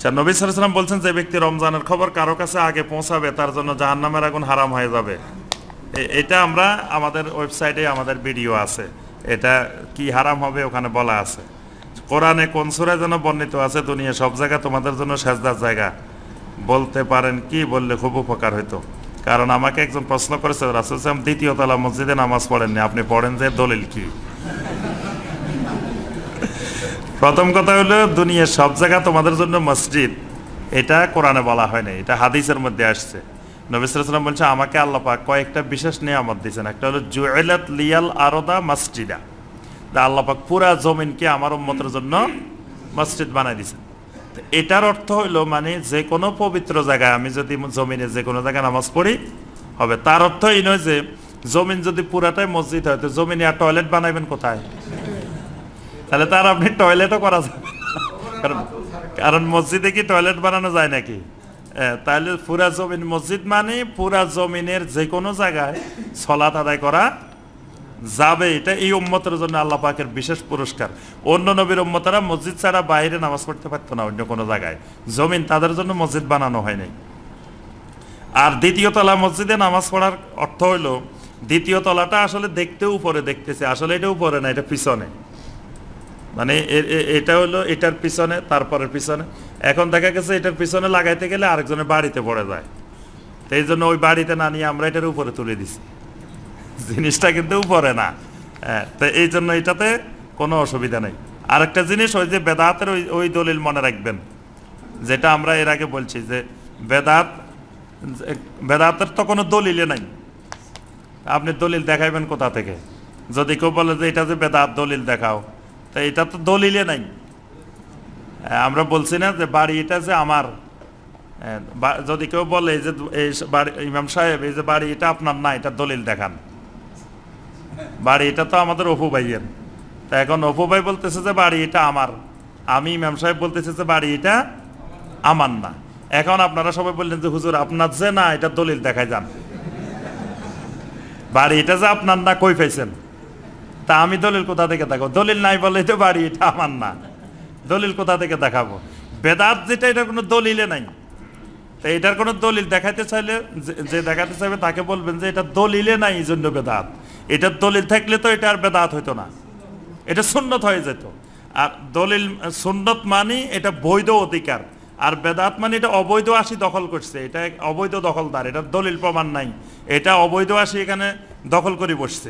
নবী সাল্লাল্লাহু আলাইহি ওয়াসাল্লাম বলছেন যে ব্যক্তি রমজানের খবর কারো কাছে আগে পৌঁছাবে তার জন্য জাহান্নামের আগুন হারাম হয়ে যাবে। এটা আমরা আমাদের ওয়েবসাইটে আমাদের ভিডিও আছে, এটা কি হারাম হবে ওখানে বলা আছে। কোরআনে কোন সূরায় যেন বর্ণিত আছে, দুনিয়া সব জায়গা তোমাদের জন্য সেজদার জায়গা। বলতে পারেন কি, বললে খুব উপকার হইতো। কারণ আমাকে একজন প্রশ্ন করেছে, রাসূল সাল্লাল্লাহু আলাইহি ওয়াসাল্লাম দ্বিতীয় তলা মসজিদে নামাজ পড়েননি, আপনি পড়েন যে, দলিল কি? প্রথম কথা হলো, দুনিয়ার সব জায়গা তোমাদের জন্য মসজিদ, এটা কোরআনে বলা হয় না, এটা হাদিসের মধ্যে আসছে। নবী সাল্লাল্লাহু আলাইহি ওয়াসাল্লাম বলছে আমাকে আল্লাহ পাক কয়েকটা বিশেষ নিয়ামত দিয়েছেন। একটা হলো জুইলাত লিয়াল আরদা মসজিদা, আল্লাহ পাক পুরা জমিনকে আমার উম্মতের জন্য মসজিদ বানাই দিয়েছেন। এটার অর্থ হইলো মানে যে কোনো পবিত্র জায়গায় আমি যদি জমিনে যে কোনো জায়গায় নামাজ পড়ি হবে। তার অর্থ এই নয় যে জমিন যদি পুরাটাই মসজিদ হয় তো জমিনে আর টয়লেট বানাইবেন কোথায়? তাহলে তার আপনি টয়লেটও করা যাবে, কারণ মসজিদে কি টয়লেট বানানো যায় নাকি? তাহলে পুরা জমিন মসজিদ মানে পুরা জমিনের যে কোনো জায়গায় সালাত আদায় করা যাবে। এটা এই উম্মতের জন্য আল্লাহ পাকের বিশেষ পুরস্কার। অন্য নবীর উম্মতেরা মসজিদ ছাড়া বাইরে নামাজ পড়তে পারতো না অন্য কোনো জায়গায়, জমিন তাদের জন্য মসজিদ বানানো হয় নাই। আর দ্বিতীয় তলা মসজিদে নামাজ পড়ার অর্থ হইলো দ্বিতীয় তলাটা আসলে দেখতে উপরে দেখতেছে, আসলে এটা উপরে না, এটা পিছনে। মানে এটা হলো এটার পিছনে, তারপরের পিছনে। এখন দেখা গেছে এটার পিছনে লাগাইতে গেলে আরেকজনের বাড়িতে পড়ে যায়, তো এই জন্য ওই বাড়িতে না নিয়ে আমরা এটার উপরে তুলে দিছি, জিনিসটা কিন্তু উপরে না। তো এই জন্য এটাতে কোনো অসুবিধা নেই। আরেকটা জিনিস, ওই যে বেদাতের ওই দলিল মনে রাখবেন, যেটা আমরা এর আগে বলছি যে বেদাতের তো কোনো দলিলে নাই। আপনি দলিল দেখাইবেন কোথা থেকে? যদি কেউ বলে যে এটা যে বেদাত, দলিল দেখাও, তো এটা তো দলিলে নাই। আমরা বলছি না যে বাড়ি এটা যে আমার, যদি কেউ বলে যে এই বাড়ি ইমাম সাহেব এই যে বাড়ি এটা আপনার না, এটা দলিল দেখান। বাড়ি এটা তো আমাদের অপু ভাইয়ের, তা এখন অপু ভাই বলতেছে যে বাড়ি এটা আমার, আমি ইমাম সাহেব বলতেছে যে বাড়ি এটা আমার না। এখন আপনারা সবাই বললেন যে হুজুর আপনার যে না, এটা দলিল দেখাই যান। বাড়ি এটা যে আপনার না কই পাইছেন? তা আমি দলিল কোথা থেকে দেখাবো? দলিল নাই বলে তো বাড়ি এটা আমার না, দলিল কোথা থেকে দেখাবো? বেদাত যেটা, এটার কোনো দলিলে নাই। তো এটার কোনো দলিল দেখাইতে চাইলে যে দেখাতে চাইবে তাকে বলবেন যে এটা দলিলে নাই, এই জন্য বেদাত। এটার দলিল থাকলে তো এটা আর বেদাত হইতো না, এটা সুন্নত হয়ে যেত। আর দলিল সুন্নত মানে এটা বৈধ অধিকার, আর বেদাত মানে এটা অবৈধ আসি দখল করছে, এটা অবৈধ দখলদার, এটার দলিল প্রমাণ নাই, এটা অবৈধ আসি এখানে দখল করে বসছে।